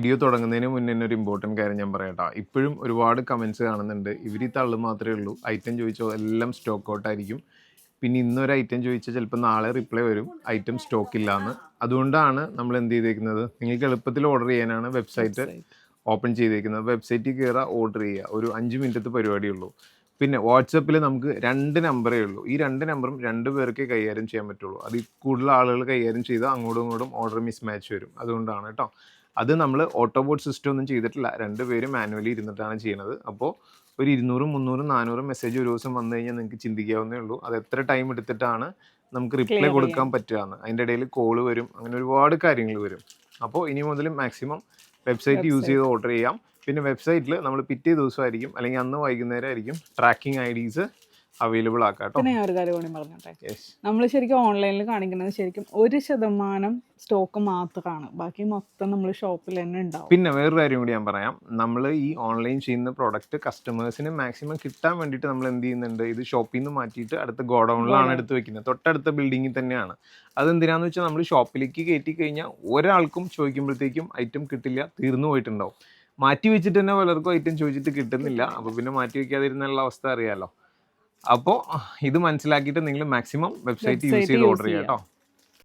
Video തുടങ്ങുന്നതിന് മുന്നേ തന്നെ ഒരു ഇമ്പോർട്ടൻറ്റ് കാര്യം ഞാൻ പറയട്ടോ. ഇപ്പോഴും ഒരുപാട് കമൻറ്റ്സ് കാണുന്നുണ്ട്. ഇവർ ഈ തള്ളു മാത്രമേ ഉള്ളൂ, ഐറ്റം ചോദിച്ചോ എല്ലാം സ്റ്റോക്ക് ഔട്ട് ആയിരിക്കും, പിന്നെ ഇന്നൊരു ഐറ്റം ചോദിച്ചാൽ ചിലപ്പോൾ നാളെ റിപ്ലൈ വരും ഐറ്റം സ്റ്റോക്ക് ഇല്ലയെന്ന്. അതുകൊണ്ടാണ് നമ്മൾ എന്ത് ചെയ്തേക്കുന്നത്, നിങ്ങൾക്ക് എളുപ്പത്തിൽ ഓർഡർ ചെയ്യാനാണ് വെബ്സൈറ്റ് ഓപ്പൺ ചെയ്തേക്കുന്നത്. വെബ്സൈറ്റിൽ കയറുക, ഓർഡർ ചെയ്യുക, ഒരു 5 മിനിറ്റത്തെ പരിപാടിയുള്ളൂ. പിന്നെ വാട്സപ്പിൽ നമുക്ക് 2 നമ്പറേ ഉള്ളൂ. ഈ 2 നമ്പറും 2 പേർക്കേ കൈകാര്യം ചെയ്യാൻ പറ്റുള്ളൂ. അതിൽ കൂടുതൽ ആളുകൾ കൈകാര്യം ചെയ്താൽ അങ്ങോട്ടും ഇങ്ങോട്ടും ഓർഡർ മിസ്മാച്ച് വരും. അതുകൊണ്ടാണ് കേട്ടോ. അത് നമ്മൾ ഓട്ടോബോട്ട് സിസ്റ്റം ഒന്നും ചെയ്തിട്ടില്ല, 2 പേര് മാനുവലി ഇരുന്നിട്ടാണ് ചെയ്യുന്നത്. അപ്പോൾ ഒരു 200, 300, 400 മെസ്സേജ് ഒരു ദിവസം വന്നു കഴിഞ്ഞാൽ നിങ്ങൾക്ക് ചിന്തിക്കാവുന്നേ ഉള്ളൂ അത് എത്ര ടൈം എടുത്തിട്ടാണ് നമുക്ക് റിപ്ലൈ കൊടുക്കാൻ പറ്റുകയെന്ന്. അതിൻ്റെ ഇടയിൽ കോള് വരും, അങ്ങനെ ഒരുപാട് കാര്യങ്ങൾ വരും. അപ്പോൾ ഇനി മുതൽ മാക്സിമം വെബ്സൈറ്റ് യൂസ് ചെയ്ത് ഓർഡർ ചെയ്യാം. പിന്നെ വെബ്സൈറ്റിൽ നമ്മൾ പിറ്റേ ദിവസമായിരിക്കും അല്ലെങ്കിൽ അന്ന് വൈകുന്നേരം ആയിരിക്കും ട്രാക്കിംഗ് IDs അവൈലബിൾ ആക്കാം കേട്ടോ. പിന്നെ ഞാൻ ഒരു കാര്യം കൂടി പറഞ്ഞോട്ടെ, നമ്മൾ ശരിക്കും ഓൺലൈനിൽ കാണിക്കുന്നത് ശരിക്കും 1% സ്റ്റോക്ക് മാത്രമാണ്, ബാക്കി മൊത്തം നമ്മൾ ഷോപ്പിൽ തന്നെ ഉണ്ടാവും. പിന്നെ വേറൊരു കാര്യം കൂടി ഞാൻ പറയാം, നമ്മൾ ഈ ഓൺലൈൻ ചെയ്യുന്ന പ്രോഡക്റ്റ് കസ്റ്റമേഴ്സിന് മാക്സിമം കിട്ടാൻ വേണ്ടിയിട്ട് നമ്മൾ എന്ത് ചെയ്യുന്നുണ്ട്, ഇത് ഷോപ്പിൽ നിന്ന് മാറ്റിയിട്ട് അടുത്ത ഗോഡൗണിലാണ് എടുത്ത് വെക്കുന്നത്, തൊട്ടടുത്ത ബിൽഡിങ്ങിൽ തന്നെയാണ്. അതെന്തിനാന്ന് വെച്ചാൽ നമ്മൾ ഷോപ്പിലേക്ക് കയറ്റി കഴിഞ്ഞാൽ ഒരാൾക്കും ചോദിക്കുമ്പോഴത്തേക്കും ഐറ്റം കിട്ടില്ല, തീർന്നു പോയിട്ടുണ്ടാവും. മാറ്റി വെച്ചിട്ട് തന്നെ പലർക്കും ഐറ്റം ചോദിച്ചിട്ട് കിട്ടുന്നില്ല. അപ്പോൾ പിന്നെ മാറ്റി വെക്കാതിരുന്നുള്ള അവസ്ഥ അറിയാമല്ലോ. അപ്പോൾ ഇത് മനസ്സിലാക്കിയിട്ട് നിങ്ങൾ മാക്സിമം വെബ്സൈറ്റ് യൂസ് ചെയ്ത് ഓർഡർ ചെയ്യാം കേട്ടോ.